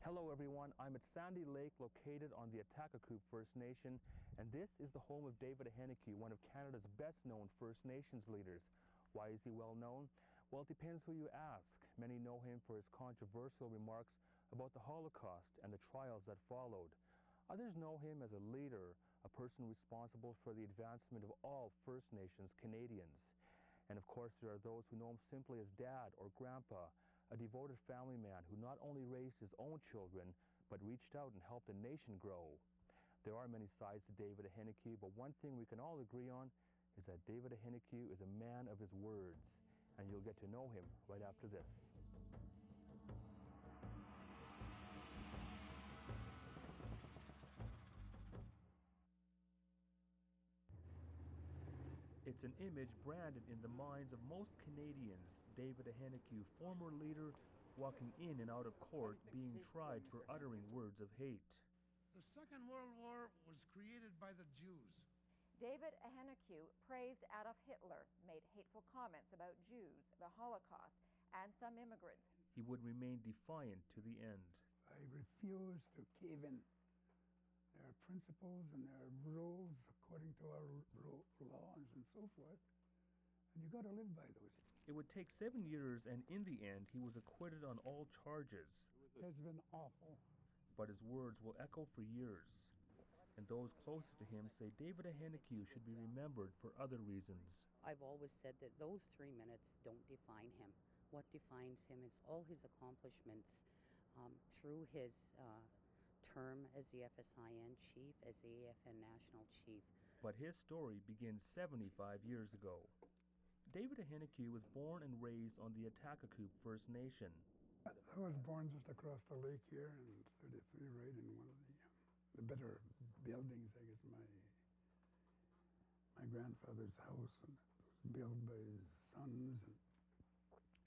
Hello everyone, I'm at Sandy Lake located on the Atakakoop First Nation, and this is the home of David Ahenekue, one of Canada's best known First Nations leaders. Why is he well known? Well, it depends who you ask. Many know him for his controversial remarks about the Holocaust and the trials that followed. Others know him as a leader, a person responsible for the advancement of all First Nations Canadians. And of course there are those who know him simply as Dad or Grandpa, a devoted family man who not only raised his own children, but reached out and helped the nation grow. There are many sides to David Ahenekue, but one thing we can all agree on is that David Ahenekue is a man of his words, and you'll get to know him right after this. It's an image branded in the minds of most Canadians. David Ahenekue, former leader, walking in and out of court, being tried for uttering words of hate. The Second World War was created by the Jews. David Ahenekue praised Adolf Hitler, made hateful comments about Jews, the Holocaust, and some immigrants. He would remain defiant to the end. I refuse to cave in. There are principles and there are rules according to our laws and so forth, and you've got to live by those. It would take 7 years, and in the end, he was acquitted on all charges. It's been awful. But his words will echo for years. And those closest to him say David Ahenekue should be remembered for other reasons. I've always said that those 3 minutes don't define him. What defines him is all his accomplishments through his term as the FSIN chief, as the AFN national chief. But his story begins 75 years ago. David Ahenekue was born and raised on the Atakakoop First Nation. I was born just across the lake here in 33, right in one of the better buildings, I guess, my grandfather's house, and it was built by his sons. And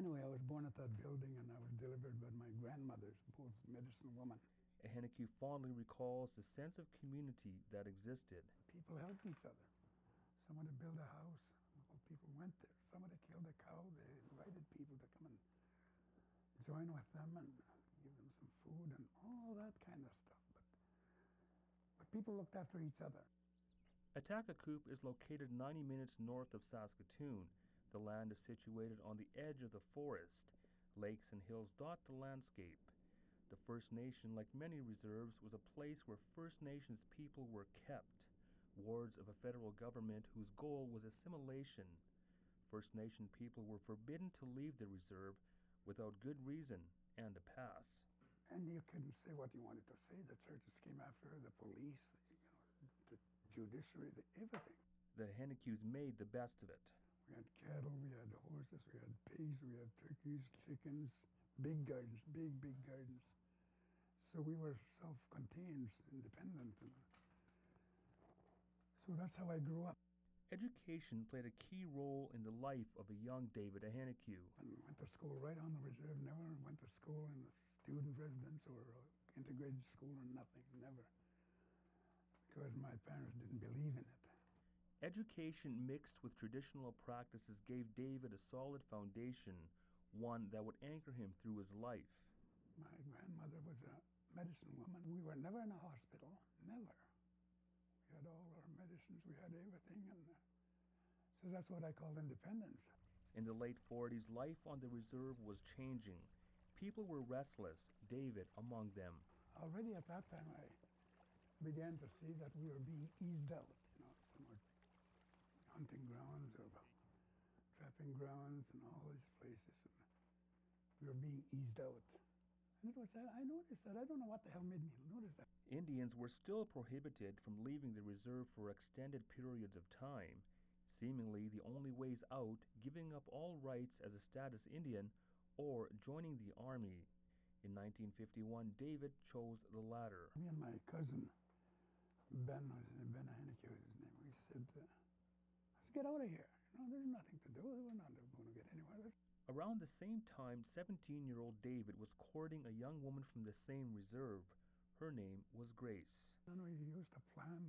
anyway, I was born at that building, and I was delivered by my grandmothers, both medicine women. Ahenekue fondly recalls the sense of community that existed. People helped each other. Someone to build a house, all people went there. Someone to kill the cow, they invited people to come and join with them and give them some food and all that kind of stuff. But people looked after each other. Atakakoop is located 90 minutes north of Saskatoon. The land is situated on the edge of the forest. Lakes and hills dot the landscape. The First Nation, like many reserves, was a place where First Nations people were kept, wards of a federal government whose goal was assimilation. First Nation people were forbidden to leave the reserve without good reason and a pass. And you couldn't say what you wanted to say. The churches came after her, the police, the judiciary, everything. The Ahenecues made the best of it. We had cattle, we had horses, we had pigs, we had turkeys, chickens, big gardens, big gardens. So we were self-contained, independent. And so that's how I grew up. Education played a key role in the life of a young David Ahenekue. And went to school right on the reserve, never went to school in a student residence or integrated school or nothing, never. Because my parents didn't believe in it. Education mixed with traditional practices gave David a solid foundation, one that would anchor him through his life. My grandmother was a medicine woman. We were never in a hospital, never. We had all our medicines, we had everything, and so that's what I call independence. In the late 40s, life on the reserve was changing. People were restless, David among them. Already at that time, I began to see that we were being eased out, from our hunting grounds or trapping grounds and all these places. And we were being eased out. And I noticed that. I don't know what the hell made me notice that. Indians were still prohibited from leaving the reserve for extended periods of time, seemingly the only ways out giving up all rights as a status Indian or joining the army. In 1951, David chose the latter. Me and my cousin, Ben Ahenekue was his name, we said, let's get out of here. There's nothing to do. We're not going to get anywhere. Around the same time, 17-year-old David was courting a young woman from the same reserve. Her name was Grace. We used to plan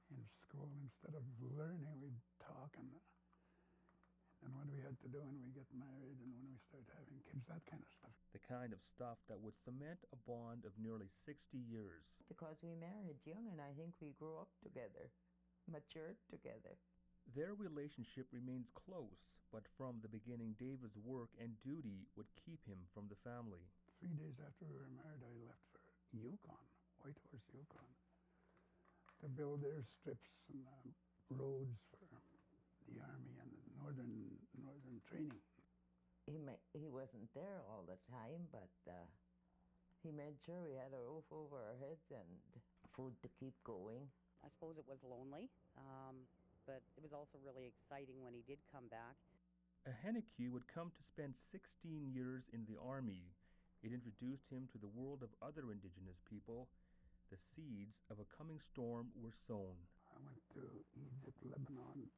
in school. Instead of learning, we'd talk in and what we had to do when we get married and when we start having kids, that kind of stuff. The kind of stuff that would cement a bond of nearly 60 years. Because we married young, and I think we grew up together, matured together. Their relationship remains close, but from the beginning, David's work and duty would keep him from the family. 3 days after we were married, I left for Yukon, Whitehorse, Yukon, to build airstrips and roads for the Army and the northern training. He wasn't there all the time, but he made sure we had a roof over our heads and food to keep going. I suppose it was lonely, but it was also really exciting when he did come back. Ahenekue would come to spend 16 years in the Army. It introduced him to the world of other Indigenous people. The seeds of a coming storm were sown. I went to Egypt, Lebanon,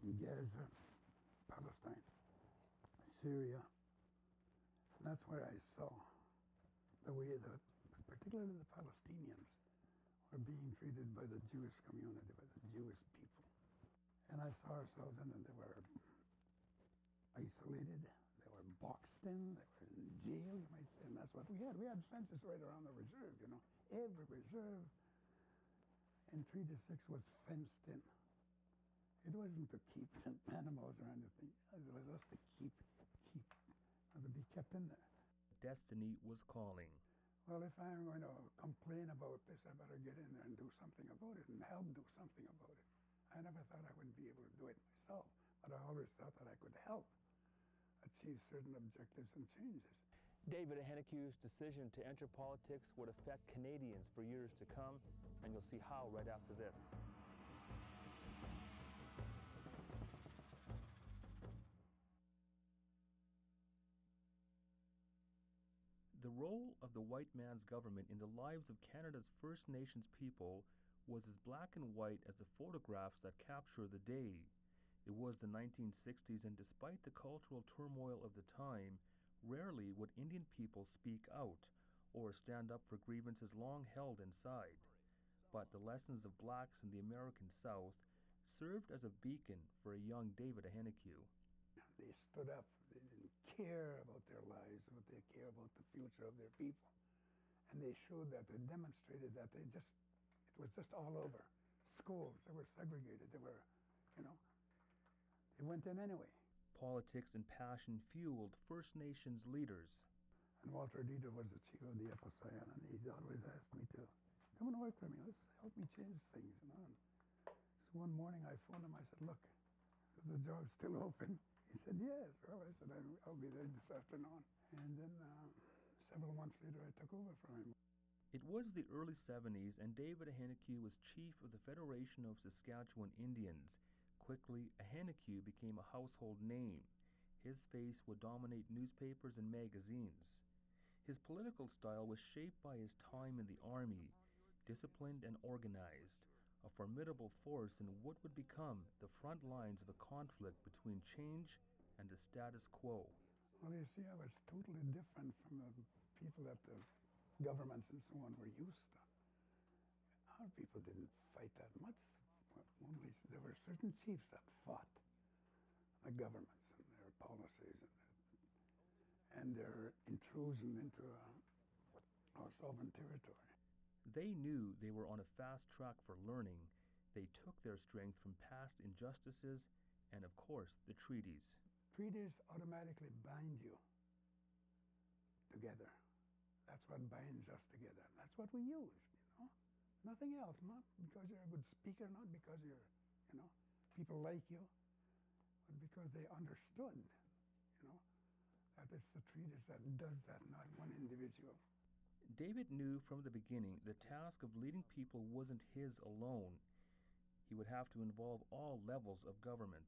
Gaza, Palestine, Syria. And that's where I saw the way that, particularly the Palestinians, were being treated by the Jewish community, by the Jewish people. And I saw ourselves in it. They were isolated, they were boxed in, they were in jail, you might say, and that's what we had. We had fences right around the reserve, you know. Every reserve in Treaty 6 was fenced in. It wasn't to keep animals or anything. It was just to keep, and to be kept in there. Destiny was calling. Well, if I'm going to complain about this, I better get in there and do something about it and help do something about it. I never thought I would be able to do it myself, but I always thought that I could help achieve certain objectives and changes. David Ahenecue's decision to enter politics would affect Canadians for years to come, and you'll see how right after this. The role of the white man's government in the lives of Canada's First Nations people was as black and white as the photographs that capture the day. It was the 1960s, and despite the cultural turmoil of the time, rarely would Indian people speak out or stand up for grievances long held inside. But the lessons of blacks in the American South served as a beacon for a young David Ahenekue. They stood up. They didn't care about their lives, but they care about the future of their people. And they showed that, they demonstrated that it was just all over. Schools, they were segregated, they were, they went in anyway. Politics and passion fueled First Nations leaders. And Walter Dieter was the chief of the FSIN, and he always asked me to come and work for me. Let's help me change things, And so one morning I phoned him. I said, "Look, is the job still open?" He said, "Yes." Well, I said, "I'll be there this afternoon." And then several months later, I took over from him. It was the early 70s, and David Ahenekue was chief of the Federation of Saskatchewan Indians. Quickly, Ahenekue became a household name. His face would dominate newspapers and magazines. His political style was shaped by his time in the Army, disciplined and organized, a formidable force in what would become the front lines of a conflict between change and the status quo. Well, you see, I was totally different from the people that the governments and so on were used to. Our people didn't fight that much. Only there were certain chiefs that fought the governments and their policies and their intrusion into our sovereign territory. They knew they were on a fast track for learning. They took their strength from past injustices and, of course, the treaties. Treaties automatically bind you together. That's what binds us together. That's what we used, Nothing else, not because you're a good speaker, not because people like you, but because they understood, that it's the treaties that does that, not one individual. David knew from the beginning the task of leading people wasn't his alone. He would have to involve all levels of government.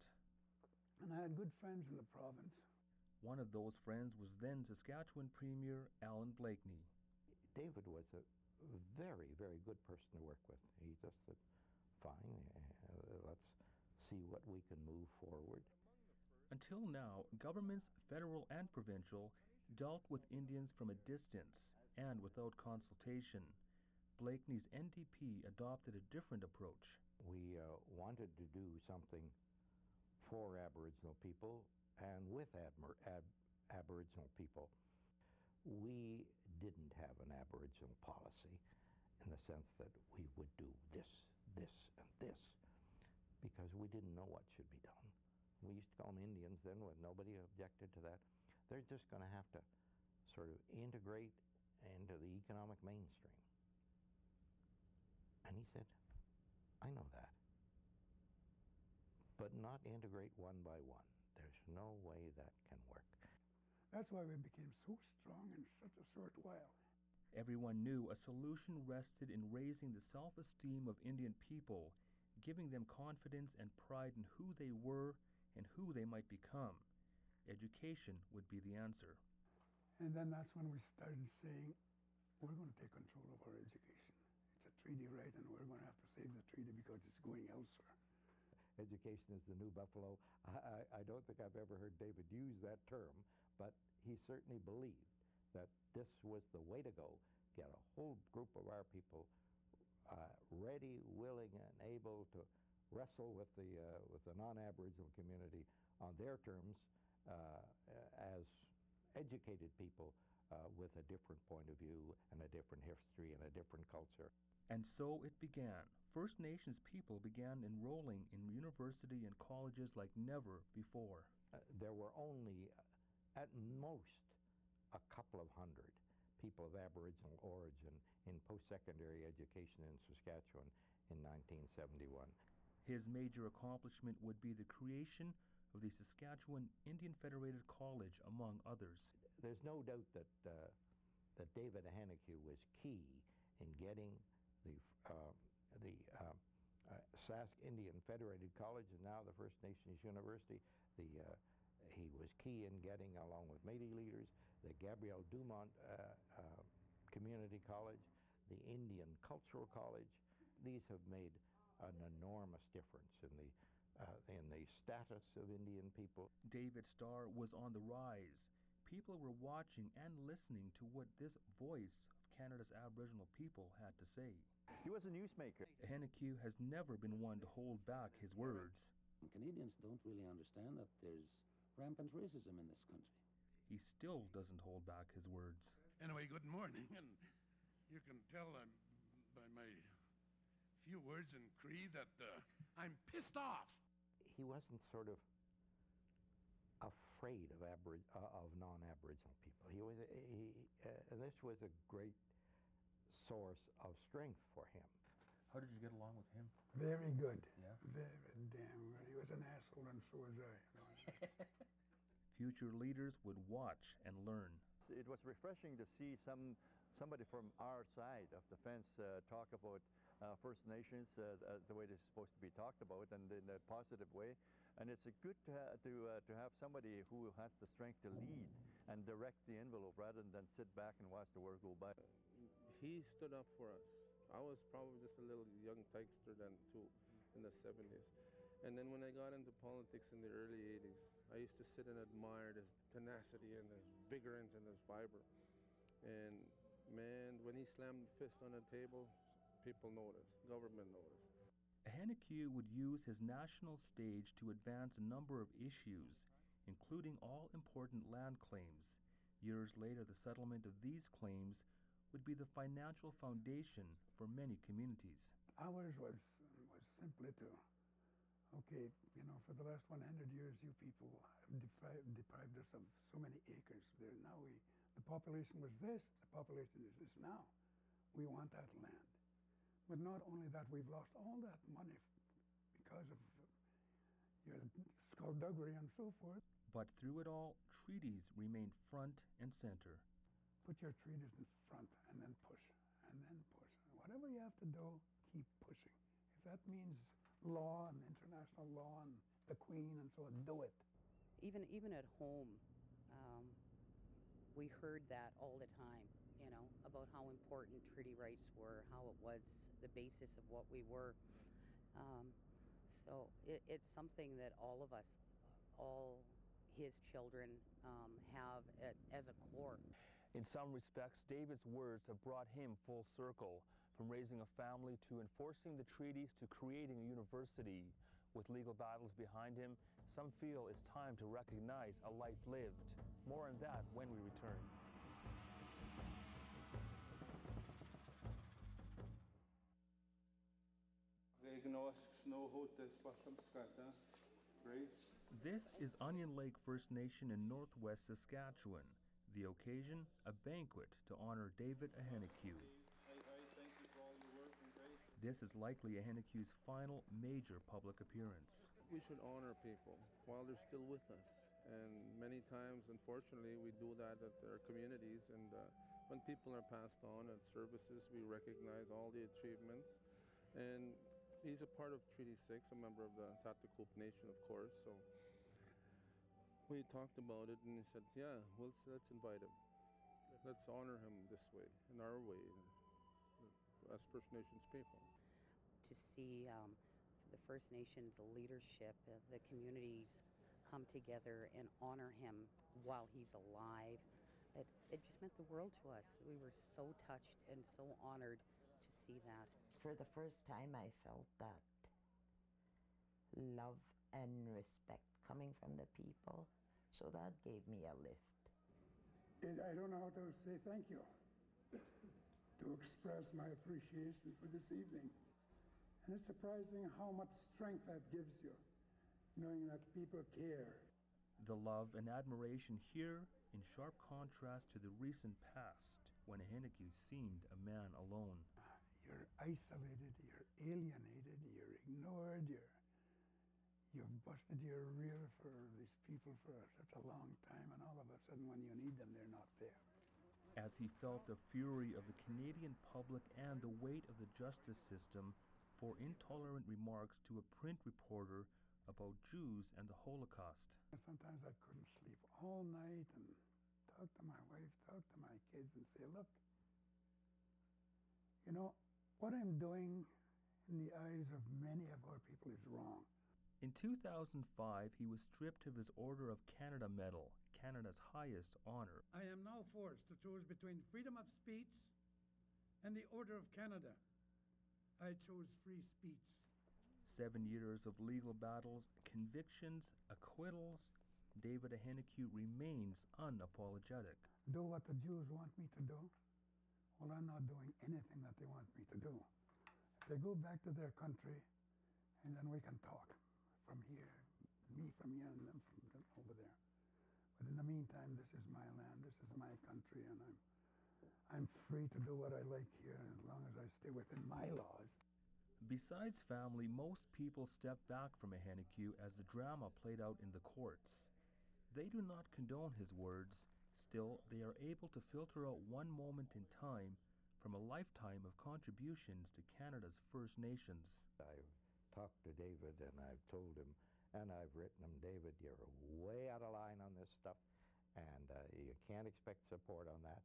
And I had good friends in the province. One of those friends was then Saskatchewan Premier Alan Blakeney. David was a very, very good person to work with. He just said, "Fine, let's see what we can move forward." Until now, governments, federal and provincial, dealt with Indians from a distance and without consultation. Blakeney's NDP adopted a different approach. We wanted to do something for Aboriginal people and with Aboriginal people. We didn't have an Aboriginal policy in the sense that we would do this, this, and this, because we didn't know what should be done. We used to call them Indians then when nobody objected to that. They're just going to have to sort of integrate into the economic mainstream. And he said, I know that, but not integrate one by one. There's no way that can work. That's why we became so strong in such a short while. Everyone knew a solution rested in raising the self-esteem of Indian people, giving them confidence and pride in who they were and who they might become. Education would be the answer. And then that's when we started saying, we're going to take control of our education. It's a treaty right, and we're going to have to save the treaty because it's going elsewhere. Education is the new buffalo. I don't think I've ever heard David use that term, but he certainly believed that this was the way to go. Get a whole group of our people ready, willing, and able to wrestle with the non-Aboriginal community on their terms as educated people with a different point of view and a different history and a different culture. And so it began. First Nations people began enrolling in university and colleges like never before. There were only, at most, a couple of hundred people of Aboriginal origin in post-secondary education in Saskatchewan in 1971. His major accomplishment would be the creation of the Saskatchewan Indian Federated College, among others. There's no doubt that David Ahenekue was key in getting the Sask Indian Federated College, and now the First Nations University. He was key in getting, along with Métis leaders, the Gabriel Dumont Community College, the Indian Cultural College. These have made an enormous difference in the status of Indian people. David's star was on the rise. People were watching and listening to what this voice of Canada's Aboriginal people had to say. He was a newsmaker. Ahenekue has never been one to hold back his words. Canadians don't really understand that there's rampant racism in this country. He still doesn't hold back his words. Anyway, good morning, and you can tell by my few words in Cree that I'm pissed off. He wasn't sort of afraid of non-Aboriginal people. And this was a great source of strength for him. How did you get along with him? Very good. Yeah? Very damn good. He was an asshole, and so was I. Future leaders would watch and learn. It was refreshing to see somebody from our side of the fence talk about First Nations the way it's supposed to be talked about, and in a positive way. And it's good to have somebody who has the strength to lead and direct the envelope rather than sit back and watch the world go by. He stood up for us. I was probably just a little young tykester then too, in the 70s. And then when I got into politics in the early 80s, I used to sit and admire this tenacity and this vigor and this fiber. And man, when he slammed the fist on the table, people noticed, government noticed. Ahenekue would use his national stage to advance a number of issues, including all-important land claims. Years later, the settlement of these claims would be the financial foundation for many communities. Ours was simply to, okay, you know, for the last 100 years, you people have deprived us of so many acres. There now the population was this, the population is this now. We want that land. But not only that, we've lost all that money because of your skullduggery and so forth. But through it all, treaties remained front and center. Put your treaties in front and then push, and then push. Whatever you have to do, keep pushing. If that means law and international law and the Queen and so on, do it. Even at home, we heard that all the time, you know, about how important treaty rights were, how it was the basis of what we were. So it's something that all of us, all his children, have as a core. In some respects, David's words have brought him full circle, from raising a family to enforcing the treaties to creating a university. With legal battles behind him, some feel it's time to recognize a life lived. More on that when we return. This is Onion Lake First Nation in northwest Saskatchewan. The occasion, a banquet to honor David Ahenekue. This is likely Ahenecue's final major public appearance. We should honor people while they're still with us. And many times, unfortunately, we do that at our communities. And when people are passed on at services, we recognize all the achievements. And he's a part of Treaty 6, a member of the Tatacoop Nation, of course. So we talked about it, and he said, yeah, well, let's invite him. Let's honor him this way, in our way, as First Nations people. To see the First Nations leadership, the communities come together and honor him while he's alive, it just meant the world to us. We were so touched and so honored to see that. For the first time, I felt that love and respect coming from the people, so that gave me a lift. I don't know how to say thank you, to express my appreciation for this evening. And it's surprising how much strength that gives you, knowing that people care. The love and admiration here in sharp contrast to the recent past, when Ahenekue seemed a man alone. You're isolated, you're alienated, you're ignored, you've busted your rear for these people for such a long time, and all of a sudden when you need them, they're not there. As he felt the fury of the Canadian public and the weight of the justice system for intolerant remarks to a print reporter about Jews and the Holocaust. Sometimes I couldn't sleep all night and talk to my wife, talk to my kids and say, look, you know, what I'm doing in the eyes of many of our people is wrong. In 2005, he was stripped of his Order of Canada Medal, Canada's highest honor. I am now forced to choose between freedom of speech and the Order of Canada. I chose free speech. 7 years of legal battles, convictions, acquittals, David Ahenekue remains unapologetic. Do what the Jews want me to do? Well, I'm not doing anything that they want me to do. If they go back to their country, and then we can talk from here, me from here and them from them over there. But in the meantime, this is my land, this is my country, and I'm free to do what I like here as long as I stay within my laws. Besides family, most people stepped back from Ahenekue as the drama played out in the courts. They do not condone his words. Still, they are able to filter out one moment in time from a lifetime of contributions to Canada's First Nations. I've talked to David and I've told him, and I've written him, David, you're way out of line on this stuff, and you can't expect support on that.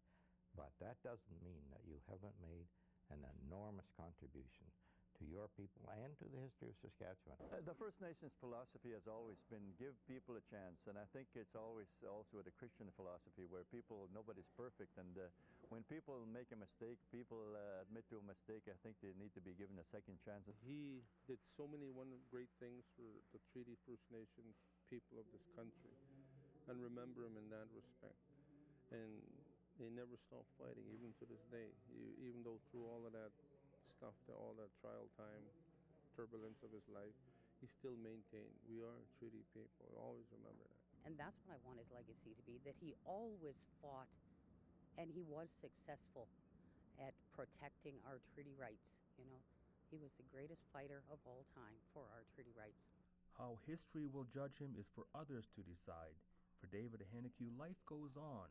But that doesn't mean that you haven't made an enormous contribution to your people and to the history of Saskatchewan. The First Nations philosophy has always been give people a chance, and I think it's always also the Christian philosophy where nobody's perfect, and when people make a mistake, people admit to a mistake, I think they need to be given a second chance. He did so many great things for the Treaty First Nations people of this country, and remember him in that respect. And he never stopped fighting, even to this day, even though through all of that stuff, all that trial time, turbulence of his life, he still maintained, we are treaty people. Always remember that. And that's what I want his legacy to be, that he always fought and he was successful at protecting our treaty rights. You know, he was the greatest fighter of all time for our treaty rights. How history will judge him is for others to decide. For David Ahenekue, life goes on.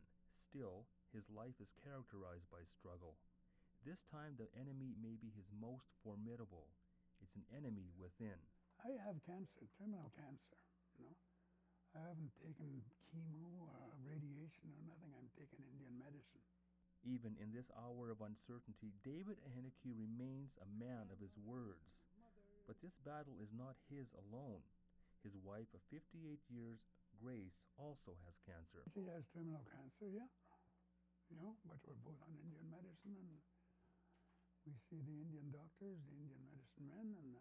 Still, his life is characterized by struggle. This time, the enemy may be his most formidable. It's an enemy within. I have cancer, terminal cancer, you know. I haven't taken chemo or radiation or nothing. I'm taking Indian medicine. Even in this hour of uncertainty, David Ahenekue remains a man of his words. But this battle is not his alone. His wife of 58 years, Grace, also has cancer. She has terminal cancer, yeah. You know, but we're both on Indian medicine, and we see the Indian doctors, the Indian medicine men, and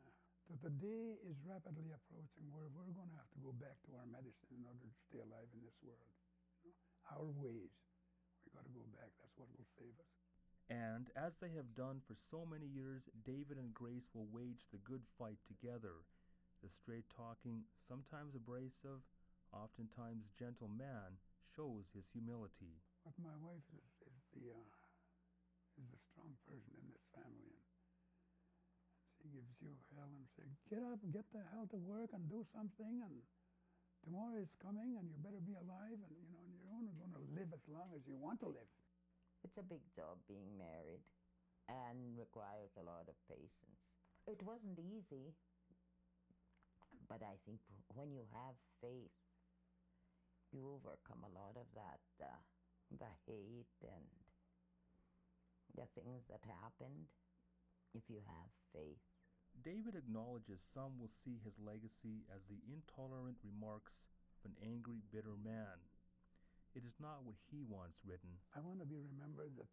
So the day is rapidly approaching where we're going to have to go back to our medicine in order to stay alive in this world. You know, our ways. We got to go back. That's what will save us. And as they have done for so many years, David and Grace will wage the good fight together. The straight-talking, sometimes abrasive, oftentimes gentle man shows his humility. But my wife is the strong person in this family, and she gives you hell and says, "Get up and get the hell to work and do something, and tomorrow is coming, and you better be alive, and you know, and you're only going to live as long as you want to live." It's a big job being married and requires a lot of patience. It wasn't easy, but I think when you have faith, you overcome a lot of that, the hate and the things that happened, if you have faith. David acknowledges some will see his legacy as the intolerant remarks of an angry, bitter man. It is not what he wants written. I want to be remembered that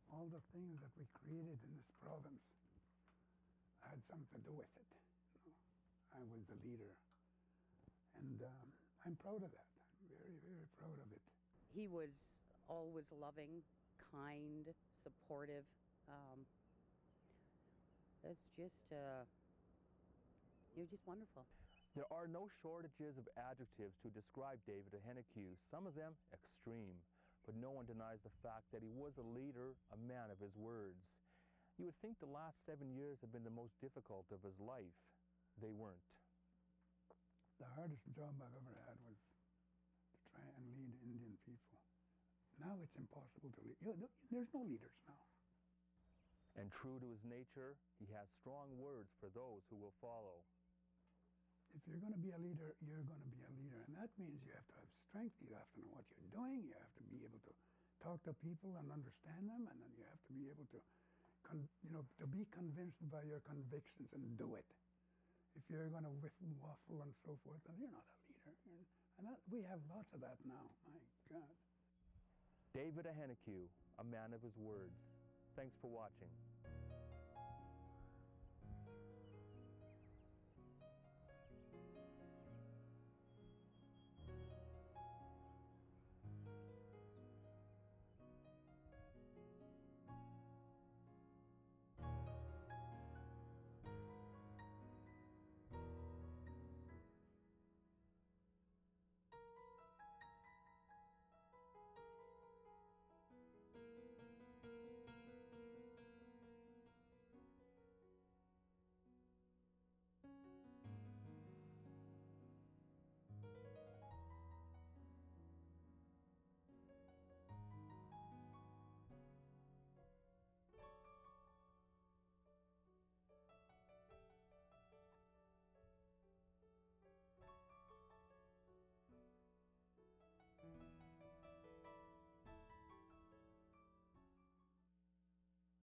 all the things that we created in this province, I had something to do with it. You know, I was the leader. And I'm proud of that. I'm very, very proud of it. He was always loving, kind, supportive. It's just, you're just wonderful. There are no shortages of adjectives to describe David Ahenekue, some of them extreme, but no one denies the fact that he was a leader, a man of his words. You would think the last 7 years have been the most difficult of his life. They weren't. The hardest job I've ever had was to try and lead Indian people. Now it's impossible to lead. You know, there's no leaders now. And true to his nature, he has strong words for those who will follow. If you're going to be a leader, you're going to be a leader. And that means you have to have strength. You have to know what you're doing. You have to be able to talk to people and understand them. And then you have to be able to, to be convinced by your convictions and do it. If you're going to waffle and so forth, then you're not a leader. And we have lots of that now. My God. David Ahenekue, a man of his words. Thanks for watching.